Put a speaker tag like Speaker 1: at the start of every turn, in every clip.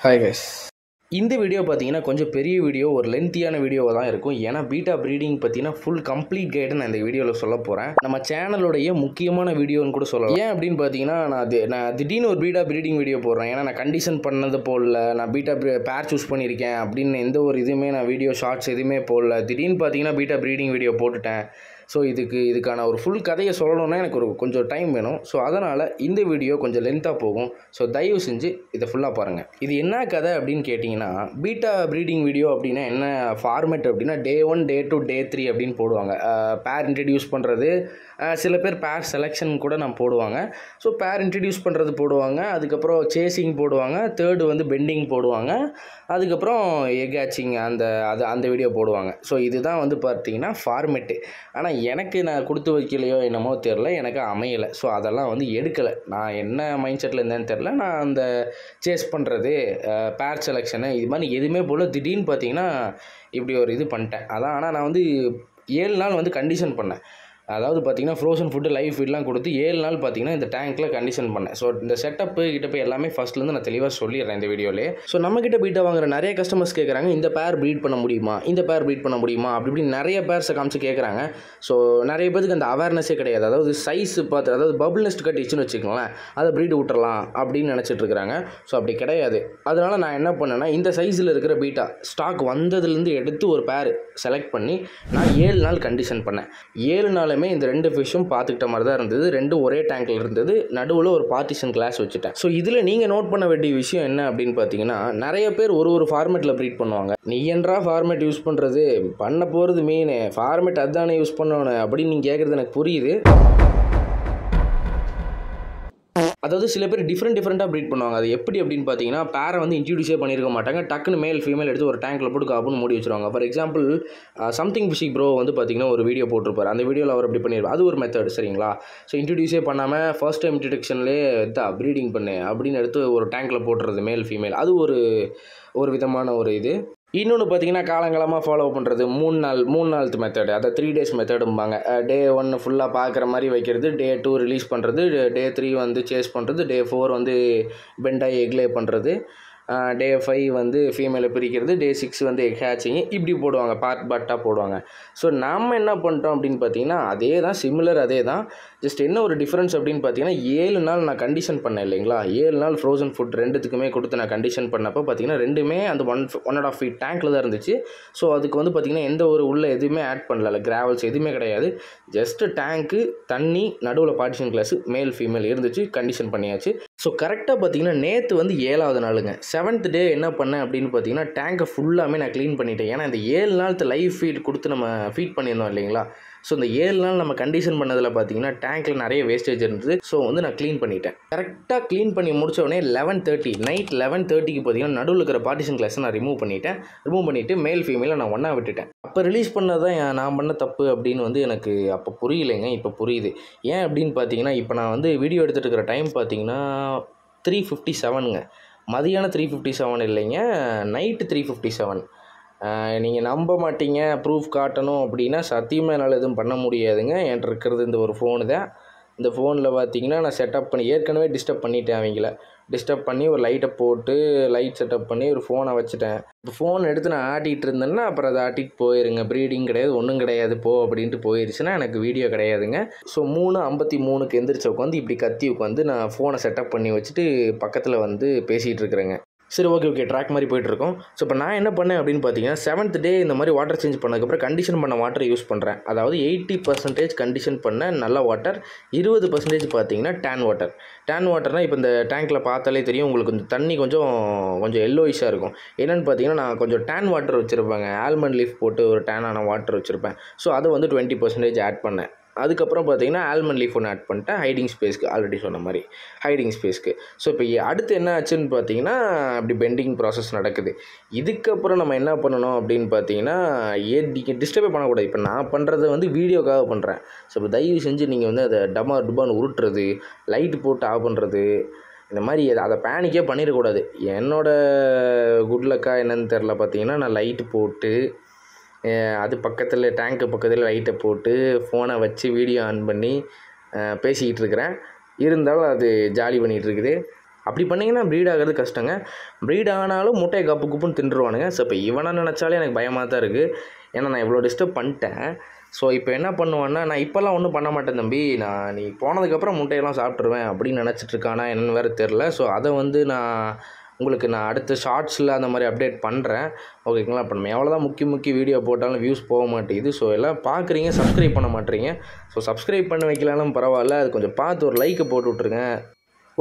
Speaker 1: Hi guys. இந்த video பார்த்தீங்கன்னா கொஞ்சம் பெரிய வீடியோ, ஒரு லென்த்தியான வீடியோவாக தான் இருக்கும். ஏன்னா பீட்டா ப்ரீடிங் பார்த்தீங்கன்னா ஃபுல் கம்ப்ளீட் கைடு நான் இந்த வீடியோவில் சொல்ல போகிறேன். நம்ம சேனலோடைய முக்கியமான வீடியோன்னு கூட சொல்லலாம். ஏன் அப்படின்னு பார்த்தீங்கன்னா நான் திடீர்னு ஒரு பீட்டா ப்ரீடிங் வீடியோ போடுறேன். ஏன்னா நான் கண்டிஷன் பண்ணது போடல, நான் பீட்டா பேர் சூஸ் பண்ணியிருக்கேன் அப்படின்னு எந்த ஒரு இதுவுமே நான் வீடியோ ஷார்ட்ஸ் எதுவுமே போடல. திடீர்னு பார்த்தீங்கன்னா பீட்டா ப்ரீடிங் வீடியோ போட்டுட்டேன். ஸோ இதுக்கான ஒரு ஃபுல் கதையை சொல்லணுன்னா எனக்கு கொஞ்சம் டைம் வேணும். ஸோ அதனால் இந்த வீடியோ கொஞ்சம் லென்த்தாக போகும். ஸோ தயவு செஞ்சு இதை ஃபுல்லாக பாருங்கள். இது என்ன கதை அப்படின்னு கேட்டிங்கன்னா, பீட்டா ப்ரீடிங் வீடியோ அப்படின்னா என்ன ஃபார்மேட் அப்படின்னா Day 1, Day 2, Day 3 அப்படின்னு போடுவாங்க. பேர் இன்ட்ரடியூஸ் பண்ணுறது, சில பேர் பேர் செலெக்ஷன் கூட நான் போடுவாங்க. ஸோ பேர் இன்ட்ரடியூஸ் பண்ணுறது போடுவாங்க, அதுக்கப்புறம் சேசிங் போடுவாங்க, தேர்டு வந்து பெண்டிங் போடுவாங்க, அதுக்கப்புறம் எக் ஹேச்சிங் அந்த வீடியோ போடுவாங்க. ஸோ இதுதான் வந்து பார்த்திங்கன்னா ஃபார்மேட்டு. ஆனால் எனக்கு நான் கொடுத்து வைக்கலையோ என்னமோ தெரில, எனக்கு அமையலை. ஸோ அதெல்லாம் வந்து எடுக்கலை. நான் என்ன மைண்ட் செட்டில் இருந்தேன்னு தெரில. நான் அந்த சேஸ் பண்ணுறது, பேர் செலெக்ஷனு இது மாதிரி எதுவுமே போல் திடீர்னு பார்த்திங்கன்னா இப்படி ஒரு இது பண்ணிட்டேன். அதான். ஆனால் நான் வந்து 7 நாள் வந்து கண்டிஷன் பண்ணேன். அதாவது பார்த்திங்கன்னா ஃப்ரோசன் ஃபுட்டு, லைவ் ஃபீட்லாம் கொடுத்து 7 நாள் பார்த்திங்கன்னா இந்த டேங்க்கில் கண்டிஷன் பண்ணேன். ஸோ இந்த செட்டப்பு கிட்டப்போ எல்லாமே ஃபஸ்ட்லேருந்து நான் தெளிவாக சொல்லிடுறேன் இந்த வீடியோவிலே. ஸோ நம்மக்கிட்ட பீட்டா வாங்குற நிறைய கஸ்டமர்ஸ் கேட்குறாங்க, இந்த பேர் ப்ரீட் பண்ண முடியுமா, இந்த பேர் ப்ரீட் பண்ண முடியுமா, அப்படி நிறைய பேர்ஸை காமிச்சு கேட்குறாங்க. ஸோ நிறைய பேருக்கு அந்த அவேர்னஸே கிடையாது. அதாவது சைஸ் பார்த்து, அதாவது பபுள் நெஸ்ட் கட்டிச்சுன்னு வச்சுக்கோங்களேன், அதை ப்ரீட் விட்டுறலாம் அப்படின்னு நினச்சிட்டு இருக்கிறாங்க. ஸோ அப்படி கிடையாது. அதனால் நான் என்ன பண்ணேன்னா, இந்த சைஸில் இருக்கிற பீட்டா ஸ்டாக் வந்ததுலேருந்து எடுத்து ஒரு பேர் செலக்ட் பண்ணி நான் 7 நாள் கண்டிஷன் பண்ணேன். 7 நாளுமே இந்த 2 ஃபிஷ்ஷும் பார்த்துக்கிட்ட மாதிரி தான் இருந்தது. 2 ஒரே டேங்கில் இருந்தது. நடுவில் ஒரு பார்ட்டிஷன் கிளாஸ் வச்சுட்டேன். ஸோ இதில் நீங்கள் நோட் பண்ண வேண்டிய விஷயம் என்ன அப்படின்னு பார்த்தீங்கன்னா, நிறைய பேர் ஒரு ஃபார்மேட்டில் ப்ரீட் பண்ணுவாங்க. நீ என்றா ஃபார்மேட் யூஸ் பண்ணுறது, பண்ண போகிறது மீன் ஃபார்மேட் அதுதானே யூஸ் பண்ணணும் அப்படின்னு நீங்கள் கேட்குறது எனக்கு புரியுது. அதாவது சில பேர் டிஃப்ரெண்ட்டாக ப்ரீட் பண்ணுவாங்க. அது எப்படி அப்படின்னு பார்த்தீங்கன்னா, பேரை வந்து இன்ட்ரடியூஸே பண்ணியிருக்க மாட்டாங்க. டக்குன்னு மேல் ஃபீமேல் எடுத்து ஒரு டேங்க்கில் போட்டு காப்புன்னு மூடி வச்சுருவாங்க. For example something fishing bro வந்து பார்த்தீங்கன்னா ஒரு வீடியோ போட்டிருப்பார். அந்த வீடியோவில் அவர் அப்படி பண்ணியிருப்பார். அது ஒரு மெத்தட், சரிங்களா? ஸோ இன்ட்ரடியூஸே பண்ணாமல் ஃபர்ஸ்ட் டைம் இன்ட்ரடக்ஷன்லேயே ப்ரீடிங் பண்ணு அப்படின்னு எடுத்து ஒரு டேங்க்கில் போட்டுறது மேல் ஃபீமேல். அது ஒரு விதமான ஒரு இது. இன்னொன்று பார்த்தீங்கன்னா, காலங்காலமாக ஃபாலோ பண்ணுறது 3 நாள் மெத்தடு, அதை 3 days மெத்தடும்பாங்க. Day 1 ஃபுல்லாக பார்க்குற மாதிரி வைக்கிறது, Day 2 ரிலீஸ் பண்ணுறது, Day 3 வந்து சேஸ் பண்ணுறது, Day 4 வந்து பெண்டாகி எக்லே பண்ணுறது, Day 5 வந்து ஃபீமேலை பிரிக்கிறது, Day 6 வந்து எக் ஹேச்சிங், இப்படி போடுவாங்க. பார்ட்டாக போடுவாங்க. ஸோ நம்ம என்ன பண்ணிட்டோம் அப்படின்னு பார்த்தீங்கன்னா, அதே தான். ஜஸ்ட் என்ன ஒரு டிஃப்ரென்ஸ் அப்படின்னு பார்த்தீங்கன்னா, 7 நாள் நான் கண்டிஷன் பண்ணேன் இல்லைங்களா? 7 நாள் ஃப்ரோசன் ஃபுட் ரெண்டுத்துக்குமே கொடுத்து நான் கண்டிஷன் பண்ணப்போ பார்த்தீங்கன்னா, ரெண்டுமே அந்த 1.5 feet டேங்க்கில் தான் இருந்துச்சு. ஸோ அதுக்கு வந்து பார்த்திங்கன்னா எந்த ஒரு உள்ள எதுவுமே ஆட் பண்ணல, கிராவல்ஸ் எதுவுமே கிடையாது. ஜஸ்ட்டு டேங்க்கு, தண்ணி, நடுவில் பார்ட்டிஷன் கிளாஸு, மேல் ஃபீமேல் இருந்துச்சு, கண்டிஷன் பண்ணியாச்சு. ஸோ கரெக்டாக பார்த்தீங்கன்னா நேற்று வந்து 7வது நாளுங்க. 7th day என்ன பண்ணேன் அப்படின்னு பார்த்தீங்கன்னா, டேங்கை ஃபுல்லாமே நான் க்ளீன் பண்ணிட்டேன். ஏன்னா இந்த 7 நாள் லைவ் ஃபீட் கொடுத்து நம்ம ஃபீட் பண்ணியிருந்தோம் இல்லைங்களா? ஸோ இந்த 7 நாள் நம்ம கண்டிஷன் பண்ணதில் பார்த்தீங்கன்னா டேங்க்கில் நிறைய வேஸ்டேஜ் இருந்தது. ஸோ வந்து நான் க்ளீன் பண்ணிட்டேன். கரெக்டாக க்ளீன் பண்ணி முடிச்ச உடனே 11:30 நைட் 11:30க்கு பார்த்தீங்கன்னா நடுவில் இருக்கிற பார்ட்டிஷன் கிளாஸை நான் ரிமூவ் பண்ணிவிட்டு மேல் ஃபீமேலை நான் ஒன்றா விட்டுட்டேன். அப்போ ரிலீஸ் பண்ணதான் நான் பண்ண தப்பு அப்படின்னு வந்து எனக்கு அப்போ புரியலைங்க. இப்போ புரியுது. ஏன் அப்படின்னு பார்த்தீங்கன்னா, இப்போ நான் வந்து வீடியோ எடுத்துகிட்டு இருக்கிற டைம் பார்த்தீங்கன்னா 3:57ங்க. மதியானம் 3:57 இல்லைங்க, நைட்டு 3:57. நீங்கள் நம்ப மாட்டீங்க, ப்ரூஃப் காட்டணும் அப்படின்னா சத்தியமாக என்னால் எதுவும் பண்ண முடியாதுங்க. என்கிட்ட இருக்கிறது இந்த ஒரு ஃபோனு தான். இந்த ஃபோனில் பார்த்தீங்கன்னா நான் செட்டப் பண்ணி ஏற்கனவே டிஸ்டர்ப் பண்ணிட்டேன். அவங்கள டிஸ்டர்ப் பண்ணி ஒரு லைட்டை போட்டு லைட் செட்டப் பண்ணி ஒரு ஃபோனை வச்சுட்டேன். இப்போ ஃபோன் எடுத்து நான் ஆட்டிகிட்டு இருந்தேன்னா அப்புறம் அதை ஆட்டிட்டு போயிருங்க. ப்ரீடிங் கிடையாது, ஒன்றும் கிடையாது போ அப்படின்ட்டு போயிடுச்சுன்னா எனக்கு வீடியோ கிடையாதுங்க. ஸோ 3:53க்கு எந்திரிச்ச உட்காந்து இப்படி கத்தி உட்காந்து நான் ஃபோனை செட்டப் பண்ணி வச்சுட்டு பக்கத்தில் வந்து பேசிகிட்டு இருக்கிறேங்க. சரி, ஓகே ட்ராக் மாதிரி போய்ட்டுருக்கோம். ஸோ இப்போ நான் என்ன பண்ணேன் அப்படின்னு பார்த்தீங்கன்னா, 7th day இந்த மாதிரி வாட்டர் சேஞ்ச் பண்ணதுக்கப்புறம் கண்டிஷன் பண்ண வாட்டரை யூஸ் பண்ணுறேன். அதாவது 80% கண்டிஷன் பண்ண நல்ல வாட்டர், 20% பார்த்தீங்கன்னா டேன் வாட்டர்னால் இப்போ இந்த டேங்க்கில் பார்த்தாலே தெரியும் உங்களுக்கு. இந்த தண்ணி கொஞ்சம் எல்லோயிஷாக இருக்கும். என்னென்னு பார்த்தீங்கன்னா, நான் கொஞ்சம் டேன் வாட்டர் வச்சுருப்பேங்க. ஆல்மண்ட் லீஃப் போட்டு ஒரு டேனான வாட்டர் வச்சுருப்பேன். ஸோ அதை வந்து 20% ஆட் பண்ணேன். அதுக்கப்புறம் பார்த்தீங்கன்னா ஆல்மண்ட் லீஃப் ஒன்று ஆட் பண்ணிட்டேன் ஹைடிங் ஸ்பேஸ்க்கு, ஆல்ரெடி சொன்ன மாதிரி ஹைடிங் ஸ்பேஸ்க்கு. ஸோ இப்போ அடுத்து என்ன ஆச்சுன்னு பார்த்தீங்கன்னா, அப்படி பெண்டிங் ப்ராசஸ் நடக்குது. இதுக்கப்புறம் நம்ம என்ன பண்ணணும் அப்படின்னு பார்த்தீங்கன்னா, நீங்கள் டிஸ்டர்பே பண்ணக்கூடாது. இப்போ நான் பண்ணுறதை வந்து வீடியோக்காக பண்ணுறேன். ஸோ இப்போ தயவு செஞ்சு நீங்கள் வந்து அதை டபான்னு உருட்டுறது, லைட்டு போட்டு ஆஃப் பண்ணுறது, இந்த மாதிரி அதை பேனிக்கே பண்ணிடக்கூடாது. என்னோடய குட் லக்காக என்னன்னு தெரில, பார்த்தீங்கன்னா நான் லைட்டு போட்டு அது பக்கத்தில் டேங்க்கு பக்கத்தில் லைட்டை போட்டு ஃபோனை வச்சு வீடியோ ஆன் பண்ணி பேசிக்கிட்டு இருக்கிறேன். இருந்தாலும் அது ஜாலி பண்ணிகிட்ருக்குது. அப்படி பண்ணிங்கன்னா ப்ரீட் ஆகிறது கஷ்டங்க. ப்ரீட் ஆனாலும் முட்டையை கப்பு குப்புன்னு தின்றுவானுங்க. ஸோ இப்போ இவனை நினச்சாலே எனக்கு பயமாக தான் இருக்குது. ஏன்னா நான் இவ்வளோ டிஸ்டர்ப் பண்ணிட்டேன். ஸோ இப்போ என்ன பண்ணுவேன்னா, நான் இப்போல்லாம் ஒன்றும் பண்ண மாட்டேன் தம்பி, நீ போனதுக்கப்புறம் முட்டையெல்லாம் சாப்பிட்ருவேன் அப்படின்னு நினச்சிட்ருக்கானா என்னென்னு வேறு தெரில. ஸோ அதை வந்து உங்களுக்கு நான் அடுத்த ஷார்ட்ஸில் அந்த மாதிரி அப்டேட் பண்ணுறேன். ஓகேங்களா? இப்போ நம்ம எவ்வளோதான் முக்கிய வீடியோ போட்டாலும் வியூஸ் போக மாட்டேங்குது. ஸோ எல்லாம் பார்க்குறீங்க, சப்ஸ்கிரைப் பண்ண மாட்டேறீங்க. ஸோ சப்ஸ்கிரைப் பண்ண வைக்கலாலும் பரவாயில்ல, அது கொஞ்சம் பார்த்து ஒரு லைக்கை போட்டு விட்ருங்க.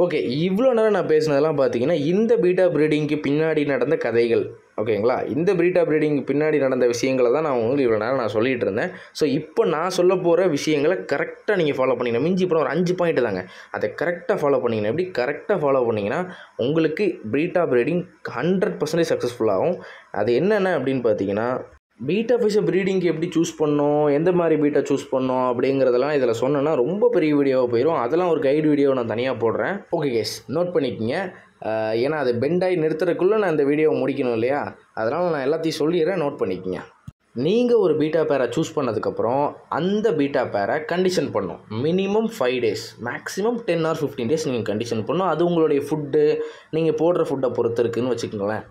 Speaker 1: ஓகே, இவ்வளோ நேரம் நான் பேசினதெல்லாம் பார்த்தீங்கன்னா இந்த பீட்டா ப்ரீடிங்க்கு பின்னாடி நடந்த கதைகள். ஓகேங்களா? இந்த பீட்டா ப்ரீடிங்க்கு பின்னாடி நடந்த விஷயங்களை தான் நான் உங்களுக்கு இவ்வளோ நேரம் நான் சொல்லிகிட்டு இருந்தேன். ஸோ இப்போ நான் சொல்ல போகிற விஷயங்களை கரெக்டாக நீங்கள் ஃபாலோ பண்ணிங்கன்னா, மிஞ்சி இப்போ ஒரு 5 பாயிண்ட் தாங்க, அதை கரெக்டாக ஃபாலோ பண்ணிங்கன்னா, எப்படி கரெக்டாக ஃபாலோ பண்ணிங்கன்னா உங்களுக்கு பீட்டா ப்ரீடிங் 100% சக்ஸஸ்ஃபுல்லாகும். அது என்னென்ன அப்படின்னு பார்த்தீங்கன்னா, பீட்டா ஃபிஷ்ஷை ப்ரீடிங்க்கு எப்படி சூஸ் பண்ணணும், எந்த மாதிரி பீட்டா சூஸ் பண்ணணும் அப்படிங்கிறதெல்லாம் இதில் சொன்னேன்னா ரொம்ப பெரிய வீடியோவாக போயிடும். அதெல்லாம் ஒரு கைடு வீடியோ நான் தனியாக போடுறேன். ஓகே கேஸ், நோட் பண்ணிக்கோங்க. ஏன்னா அது பெண்டாகி நிறுத்துறதுக்குள்ளே நான் இந்த வீடியோவை முடிக்கணும் இல்லையா? அதனால் நான் எல்லாத்தையும் சொல்லிடுறேன், நோட் பண்ணிக்கோங்க. நீங்கள் ஒரு பீட்டா பேரை சூஸ் பண்ணதுக்கப்புறம் அந்த பீட்டா பேரை கண்டிஷன் பண்ணணும். Minimum 5 days, maximum 10 or 15 days நீங்கள் கண்டிஷன் பண்ணணும். அது உங்களுடைய ஃபுட்டு, நீங்கள் போடுற ஃபுட்டை பொறுத்து இருக்குதுன்னு வச்சுக்கோங்களேன்.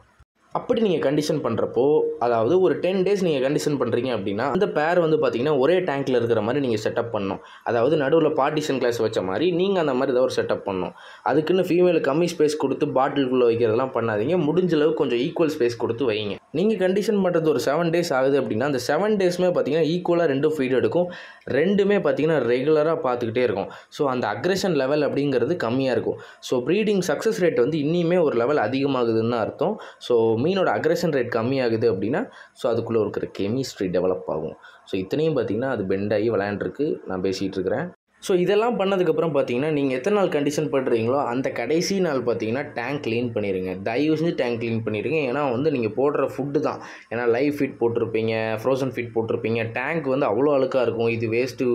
Speaker 1: அப்படி நீங்கள் கண்டிஷன் பண்ணுறப்போ, அதாவது ஒரு 10 days நீங்கள் கண்டிஷன் பண்ணுறீங்க அப்படின்னா, அந்த பேர் வந்து பார்த்திங்கன்னா ஒரே டேங்க்கில் இருக்கிற மாதிரி நீங்கள் செட்டப் பண்ணணும். அதாவது நடுவில் பார்ட்டிஷன் கிளாஸ் வச்ச மாதிரி நீங்கள் அந்த மாதிரி ஏதாவது ஒரு செட்டப் பண்ணணும். அதுக்குன்னு ஃபீமேலுக்கு கம்மி ஸ்பேஸ் கொடுத்து பாட்டிலுக்குள்ளே வைக்கிறதெல்லாம் பண்ணாதீங்க. முடிஞ்ச அளவுக்கு கொஞ்சம் ஈக்குவல் ஸ்பேஸ் கொடுத்து வைங்க. நீங்கள் கண்டிஷன் பண்ணுறது ஒரு 7 days ஆகுது அப்படின்னா, அந்த 7 daysமே பார்த்திங்கன்னா ஈக்குவலாக 2 ஃபீட் எடுக்கும். 2மே பார்த்திங்கன்னா ரெகுலராக பார்த்துக்கிட்டே இருக்கும். ஸோ அந்த அக்ரெஷன் லெவல் அப்படிங்கிறது கம்மியாக இருக்கும். ஸோ ப்ரீடிங் சக்ஸஸ் ரேட் வந்து இன்னிமே ஒரு லெவல் அதிகமாகுதுன்னு அர்த்தம். ஸோ மீனோட அக்ரெஷன் ரேட் கம்மியாகுது அப்படின்னா, ஸோ அதுக்குள்ளே இருக்கிற கெமிஸ்ட்ரி டெவலப் ஆகும். ஸோ இத்தனையும் பார்த்திங்கன்னா அது பெண்டாகி விளையாண்டுருக்கு நான் பேசிகிட்டு இருக்கிறேன். ஸோ இதெல்லாம் பண்ணதுக்கப்புறம் பார்த்தீங்கன்னா, நீங்கள் எத்தனை நாள் கண்டிஷன் பண்ணுறீங்களோ அந்த கடைசி நாள் பார்த்தீங்கன்னா டேங்க் க்ளீன் பண்ணிடுங்க. தயவு செஞ்சு டேங்க் க்ளீன் பண்ணிடுங்க. ஏன்னா வந்து நீங்கள் போடுற ஃபுட்டு தான். ஏன்னா லைவ் ஃபீட் போட்டிருப்பீங்க, ஃப்ரோசன் ஃபீட் போட்டிருப்பீங்க. டேங்க் வந்து அவ்வளோ அழுக்காக இருக்கும். இது வேஸ்ட்டு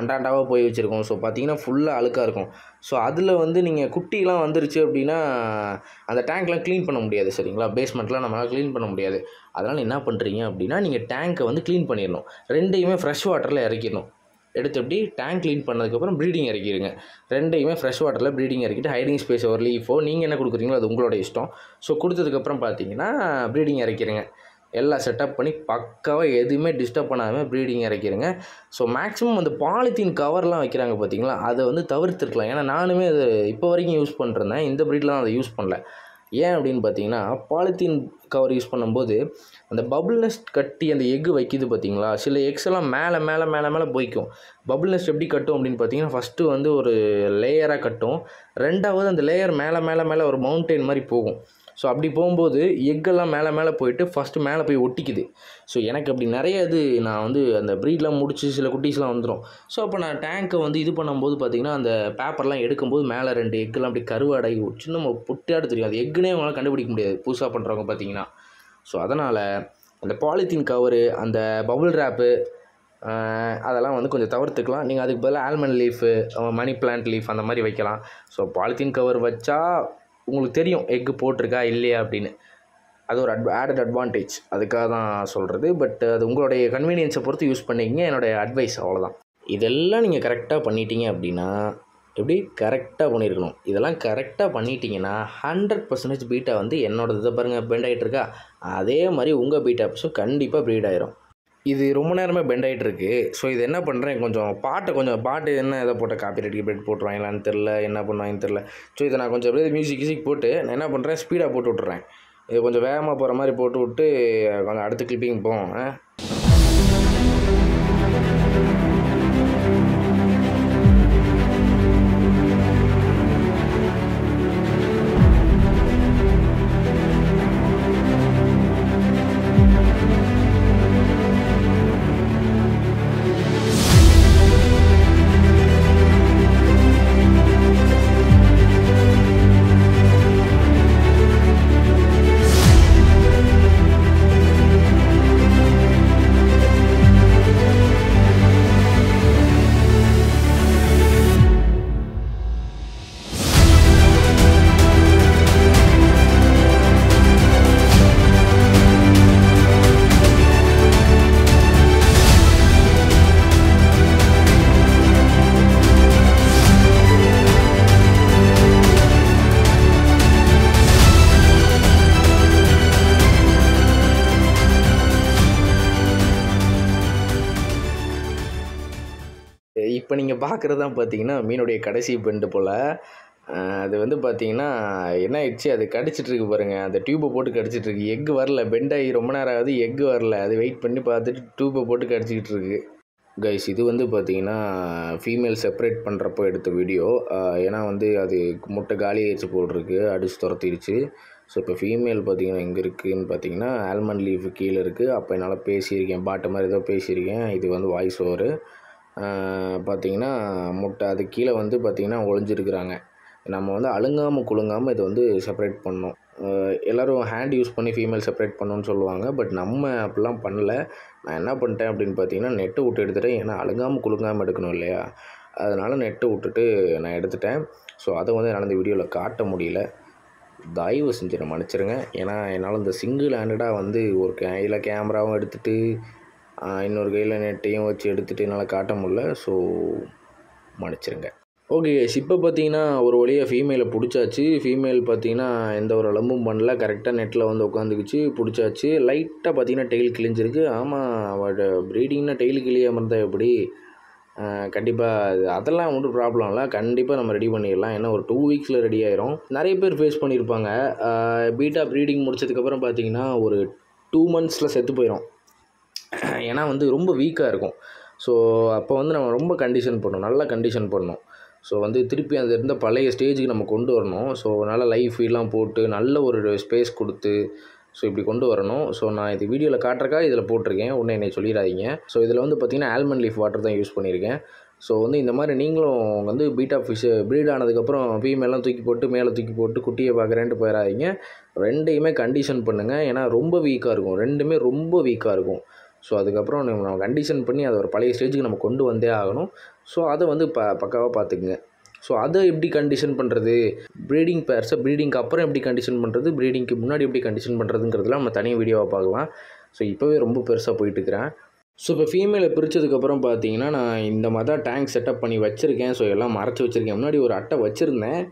Speaker 1: அண்டாண்டாவாக போய் வச்சுருக்கோம். ஸோ பார்த்தீங்கன்னா ஃபுல்லாக அழுக்காக இருக்கும். ஸோ அதில் வந்து நீங்கள் குட்டிலாம் வந்துருச்சு அப்படின்னா அந்த டேங்க்லாம் க்ளீன் பண்ண முடியாது. சரிங்களா? பேஸ்மெண்ட்லாம் நம்மளால் க்ளீன் பண்ண முடியாது. அதனால் என்ன பண்ணுறீங்க அப்படின்னா, நீங்கள் டேங்க்கை வந்து க்ளீன் பண்ணிடணும். 2யுமே ஃப்ரெஷ் வாட்டரில் இறக்கிடணும். எடுத்து எப்படி டேங்க் க்ளீன் பண்ணதுக்கப்புறம் ப்ரீடிங் இறக்கிடுங்க. 2யுமே ஃப்ரெஷ் வாட்டரில் ப்ரீடிங் இறக்கிட்டு ஹைடிங் ஸ்பேஸ் ஒரு லீஃபோ நீங்கள் என்ன கொடுக்குறீங்களோ அது உங்களோட இஷ்டம். ஸோ கொடுத்ததுக்கப்புறம் பார்த்தீங்கன்னா ப்ரீடிங் இறக்கிடுங்க. எல்லாம் செட்டப் பண்ணி பக்காவாக எதுவுமே டிஸ்டர்ப் பண்ணாமல் ப்ரீடிங் இறக்கிடுங்க. ஸோ மேக்ஸிமம் அந்த பாலித்தீன் கவர்லாம் வைக்கிறாங்க பார்த்தீங்களா, அதை வந்து தவிர்த்துருக்கலாம். ஏன்னா நானுமே அது இப்போ வரைக்கும் யூஸ் பண்ணிருந்தேன். இந்த ப்ரீட்லாம் அதை யூஸ் பண்ணல. ஏன் அப்படின்னு பார்த்தீங்கன்னா, பாலித்தீன் கவர் யூஸ் பண்ணும்போது அந்த பபுள் நெஸ்ட் கட்டி அந்த எக்கு வைக்கிது பார்த்தீங்களா, சில எக்ஸ் எல்லாம் மேலே மேலே மேலே மேலே போய்க்கும். பபுள் நெஸ்ட் எப்படி கட்டும் அப்படின்னு பார்த்தீங்கன்னா, ஃபஸ்ட்டு வந்து ஒரு லேயராக கட்டும். 2வது அந்த லேயர் மேலே மேலே மேலே ஒரு மவுண்டெயின் மாதிரி போகும். ஸோ அப்படி போகும்போது எக்கெல்லாம் மேலே மேலே போயிட்டு ஃபஸ்ட்டு மேலே போய் ஒட்டிக்குது. ஸோ எனக்கு அப்படி நிறைய நான் வந்து அந்த ப்ரீட்லாம் முடிச்சு சில குட்டீஸ்லாம் வந்துடும். ஸோ அப்போ நான் டேங்க்கை வந்து இது பண்ணும்போது பார்த்திங்கன்னா, அந்த பேப்பர்லாம் எடுக்கும்போது மேலே 2 எக்கெல்லாம் அப்படி கருவாடாகி சின்ன பொட்டியாடு தெரியும். அது எக்குனே அவங்களால கண்டுபிடிக்க முடியாது புதுசாக பண்ணுறவங்க பார்த்திங்கன்னா. ஸோ அதனால் அந்த பாலித்தீன் கவரு, அந்த பபுள் ரேப்பு, அதெல்லாம் வந்து கொஞ்சம் தவிர்த்துக்கலாம். நீங்கள் அதுக்கு பதிலாக almond leaf, money plant leaf அந்த மாதிரி வைக்கலாம். ஸோ பாலித்தீன் கவர் வச்சா உங்களுக்கு தெரியும் எக்கு போட்டிருக்கா இல்லையா அப்படின்னு. அது ஒரு ஆடட் அட்வான்டேஜ், அதுக்காக தான் சொல்கிறது. பட் அது உங்களுடைய கன்வீனியன்ஸை பொறுத்து யூஸ் பண்ணிக்கிங்க. என்னுடைய அட்வைஸ் அவ்வளோதான். இதெல்லாம் நீங்கள் கரெக்டாக பண்ணிட்டீங்க அப்படின்னா, எப்படி கரெக்டாக பண்ணியிருக்கணும். இதெல்லாம் கரெக்டாக பண்ணிட்டீங்கன்னா 100% பீட்டா வந்து என்னோடது இதை பாருங்கள் பெண்ட் ஆகிட்டு இருக்கா, அதே மாதிரி உங்கள் பீட்டா பிஷும் கண்டிப்பாக ப்ரீட் ஆயிரும். இது ரொம்ப நேரமே பெண்ட் ஆகிட்டு இருக்கு. ஸோ இது என்ன பண்ணுறேன், கொஞ்சம் பாட்டு என்ன இதை போட்ட காப்பிரைட் போட்டுருவாங்களான்னு தெரில, என்ன பண்ணுவாங்கன்னு தெரில. ஸோ இதை நான் கொஞ்சம் அப்படியே மியூசிக் போட்டு நான் என்ன பண்ணுறேன், ஸ்பீடாக போட்டு விட்டுறேன். இது கொஞ்சம் வேகமாக போகிற மாதிரி போட்டு விட்டு கொஞ்சம் அடுத்த கிளிப்பிங் போவோம். நீங்கள் பார்க்குறது தான் பார்த்தீங்கன்னா மீனுடைய கடைசி பெண்டு போல். அது வந்து பார்த்தீங்கன்னா என்ன ஆயிடுச்சு, அது கடிச்சிட்ருக்கு பாருங்கள், அந்த டியூப்பை போட்டு கடிச்சிட்ருக்கு. எக்கு வரல, பெண்டாகி ரொம்ப நேரம் ஆகுது, எக்கு வரல. அது வெயிட் பண்ணி பார்த்துட்டு டியூப்பை போட்டு கடிச்சிக்கிட்டு இருக்கு. கைஸ், இது வந்து பார்த்தீங்கன்னா ஃபீமேல் செப்பரேட் பண்ணுறப்போ எடுத்த வீடியோ. ஏன்னா வந்து அது முட்டை காலி ஆயிடுச்சு போட்டிருக்கு, அடித்து துரத்திடுச்சு. ஸோ இப்போ ஃபீமேல் பார்த்தீங்கன்னா எங்கே இருக்குதுன்னு பார்த்தீங்கன்னா ஆல்மண்ட் லீஃபு கீழே இருக்குது. அப்போ என்னால் பேசியிருக்கேன், பாட்டு மாதிரி ஏதோ பேசியிருக்கேன். இது வந்து வாய்ஸ் ஓவரு. பார்த்தீங்கன்னா முட்டை அது கீழே வந்து பார்த்திங்கன்னா ஒளிஞ்சிருக்கிறாங்க. நம்ம வந்து அழுங்காமல் குலுங்காமல் இதை வந்து செப்பரேட் பண்ணணும். எல்லோரும் ஹேண்ட் யூஸ் பண்ணி ஃபீமேல் செப்பரேட் பண்ணணுன்னு சொல்லுவாங்க. பட் நம்ம அப்படிலாம் பண்ணல. நான் என்ன பண்ணிட்டேன் அப்படின்னு பார்த்தீங்கன்னா நெட்டை விட்டு எடுத்துட்டேன். ஏன்னா அழுங்காமல் குலுங்காமல் எடுக்கணும் இல்லையா, அதனால் நெட்டை விட்டுட்டு நான் எடுத்துட்டேன். ஸோ அதை வந்து என்னால் இந்த வீடியோவில் காட்ட முடியல, தயவு செஞ்சு நான் மன்னிச்சிருங்க. ஏன்னா என்னால் இந்த சிங்கிள் ஹேண்டடாக வந்து ஒரு கையில் கேமராவும் எடுத்துகிட்டு இன்னொரு கையில் நெட்டையும் வச்சு எடுத்துகிட்டு என்னால் காட்ட முடியல. ஸோ மன்னிச்சிருங்க. ஓகே, இப்போ பார்த்தீங்கன்னா ஒரு வழியாக ஃபீமேலை பிடிச்சாச்சு. ஃபீமேல் பார்த்தீங்கன்னா எந்த ஒரு அலம்பும் பண்ணல, கரெக்டாக நெட்டில் வந்து உட்காந்துக்குச்சு, பிடிச்சாச்சு. லைட்டாக பார்த்தீங்கன்னா டெயில் கிழிஞ்சிருக்கு. ஆமாம், அவள் ப்ரீடிங்னா டெயில் கிழியாமல் இருந்தால் எப்படி? கண்டிப்பாக அதெல்லாம் ஒன்றும் ப்ராப்ளம் இல்லை, கண்டிப்பாக நம்ம ரெடி பண்ணிடலாம். ஏன்னா ஒரு 2 வீக்ஸில் ரெடி ஆயிரும். நிறைய பேர் ஃபேஸ் பண்ணியிருப்பாங்க. பீட்டா ப்ரீடிங் முடிச்சதுக்கப்புறம் பார்த்தீங்கன்னா ஒரு 2 மந்த்ஸில் செத்து போயிடும். ஏன்னா வந்து ரொம்ப வீக்காக இருக்கும். ஸோ அப்போ வந்து நம்ம ரொம்ப கண்டிஷன் பண்ணணும், நல்லா கண்டிஷன் பண்ணணும். ஸோ வந்து திருப்பி அது இருந்த பழைய ஸ்டேஜுக்கு நம்ம கொண்டு வரணும். ஸோ நல்லா லைஃப் ஃபீலாம் போட்டு நல்ல ஒரு ஸ்பேஸ் கொடுத்து ஸோ இப்படி கொண்டு வரணும். ஸோ நான் இது வீடியோவில் காட்டுறக்கா இதில் போட்டிருக்கேன், ஒன்று என்னை சொல்லிடாதீங்க. ஸோ இதில் வந்து பார்த்திங்கன்னா ஆல்மண்ட் லீஃப் வாட்டர் தான் யூஸ் பண்ணியிருக்கேன். ஸோ வந்து இந்த மாதிரி நீங்களும் வந்து பீட்டா ஃபிஷ்ஷு ப்ரீட் ஆனதுக்கப்புறம் ஃபீமேலாம் தூக்கி போட்டு மேலே தூக்கி போட்டு குட்டியை பார்க்குறேன்ட்டு போயிடாதீங்க. ரெண்டையுமே கண்டிஷன் பண்ணுங்கள். ஏன்னா ரொம்ப வீக்காக இருக்கும், ரெண்டுமே ரொம்ப வீக்காக இருக்கும். ஸோ அதுக்கப்புறம் நம்ம கண்டிஷன் பண்ணி அதை ஒரு பழைய ஸ்டேஜுக்கு நம்ம கொண்டு வந்தே ஆகணும். ஸோ அதை வந்து பக்காவாக பார்த்துக்குங்க. ஸோ அதை எப்படி கண்டிஷன் பண்ணுறது, ப்ரீடிங் பேர்ஸை ப்ரீடிங்க்கு அப்புறம் எப்படி கண்டிஷன் பண்ணுறது, ப்ரீடிங்க்கு முன்னாடி எப்படி கண்டிஷன் பண்ணுறதுங்கிறதுலாம் நம்ம தனி வீடியோவாக பார்க்கலாம். ஸோ இப்போவே ரொம்ப பெருசாக போயிட்டுருக்கிறேன். ஸோ இப்போ ஃபீமேலை பிரித்ததுக்கப்புறம் பார்த்தீங்கன்னா நான் இந்த மாதிரி தான் டேங்க் செட்டப் பண்ணி வச்சுருக்கேன். ஸோ எல்லாம் மறைச்சி வச்சுருக்கேன். முன்னாடி ஒரு அட்டை வச்சுருந்தேன்,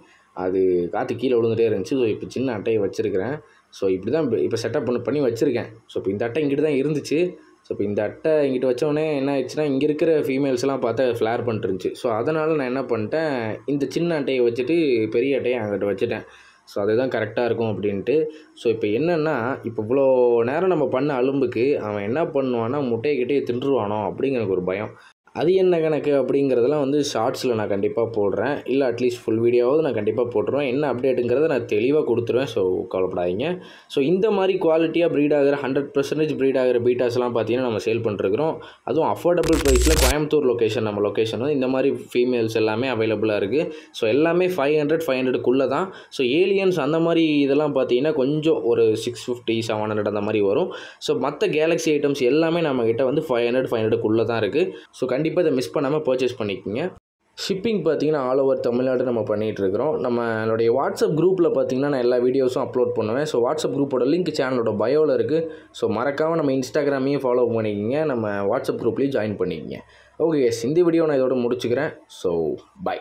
Speaker 1: அது காற்று கீழே விழுந்துகிட்டே இருந்துச்சு. ஸோ இப்போ சின்ன அட்டையை வச்சுருக்கிறேன். ஸோ இப்படி தான் இப்போ செட்டப் பண்ணி வச்சுருக்கேன். ஸோ இப்போ இந்த அட்டை இங்கிட்டு தான் இருந்துச்சு. ஸோ இப்போ இந்த அட்டை இங்கிட்ட வச்சோடனே என்ன ஆயிடுச்சுன்னா இங்கே இருக்கிற ஃபீமேல்ஸ்லாம் பார்த்தா ஃப்ளேர் பண்ணிருந்துச்சு. ஸோ அதனால் நான் என்ன பண்ணிட்டேன், இந்த சின்ன அட்டையை வச்சுட்டு பெரிய அட்டையை அங்கிட்ட வச்சுட்டேன். ஸோ அதுதான் கரெக்டாக இருக்கும் அப்படின்ட்டு. ஸோ இப்போ என்னென்னா, இப்போ இவ்வளோ நேரம் நம்ம பண்ண அலும்புக்கு அவன் என்ன பண்ணுவான்னா முட்டையை தின்றுவானோ அப்படிங்கிற எனக்கு ஒரு பயம். அது என்ன கணக்கு அப்படிங்கிறதெல்லாம் வந்து ஷார்ட்ஸில் நான் கண்டிப்பாக போடுறேன், இல்லை அட்லீஸ்ட் ஃபுல் வீடியோவாவது நான் கண்டிப்பாக போட்டுருவேன். என்ன அப்டேட்டுங்கிறத நான் தெளிவாக கொடுத்துருவேன். ஸோ கவலைப்படாதீங்க. ஸோ இந்த மாதிரி குவாலிட்டியாக ப்ரீட் ஆகிற 100% ப்ரீட் ஆகிற பீட்டாஸ்லாம் பார்த்தீங்கன்னா நம்ம சேல் பண்ணிருக்கிறோம். அதுவும் அஃபோர்டபுள் ப்ரைஸில் கோயம்புத்தூர் லொக்கேஷன், நம்ம லொக்கேஷன் வந்து இந்த மாதிரி ஃபீமேல்ஸ் எல்லாமே அவைலபிளாக இருக்குது. ஸோ எல்லாமே 500-500க்குள்ளே தான். ஸோ ஏலியன்ஸ் அந்த மாதிரி இதெல்லாம் பார்த்தீங்கன்னா கொஞ்சம் ஒரு 650-700 அந்த மாதிரி வரும். ஸோ மற்ற கேலக்ஸி ஐட்டம்ஸ் எல்லாமே நம்மக்கிட்ட வந்து 500-500க்குள்ளே தான் இருக்குது. ஸோ கண்டிப்பாக இதை மிஸ் பண்ணாமல் பர்ச்சேஸ் பண்ணிக்கோங்க. ஷிப்பிங் பார்த்தீங்கன்னா ஆல் ஓவர் தமிழ்நாடு நம்ம பண்ணிகிட்ருக்கிறோம். நம்மளுடைய வாட்ஸ்அப் குரூப்பில் பார்த்தீங்கன்னா நான் எல்லா வீடியோஸும் அப்லோட் பண்ணுவேன். ஸோ வாட்ஸ்அப் குரூப்போட லிங்க் சேனலோட பயோவில் இருக்குது. ஸோ மறக்காமல் நம்ம இன்ஸ்டாகிராமையும் ஃபாலோ பண்ணிக்கிங்க, நம்ம வாட்ஸ்அப் குரூப்லேயும் ஜாயின் பண்ணிக்கிங்க. ஓகே, இந்த வீடியோ நான் இதோட முடிச்சுக்கிறேன். So by.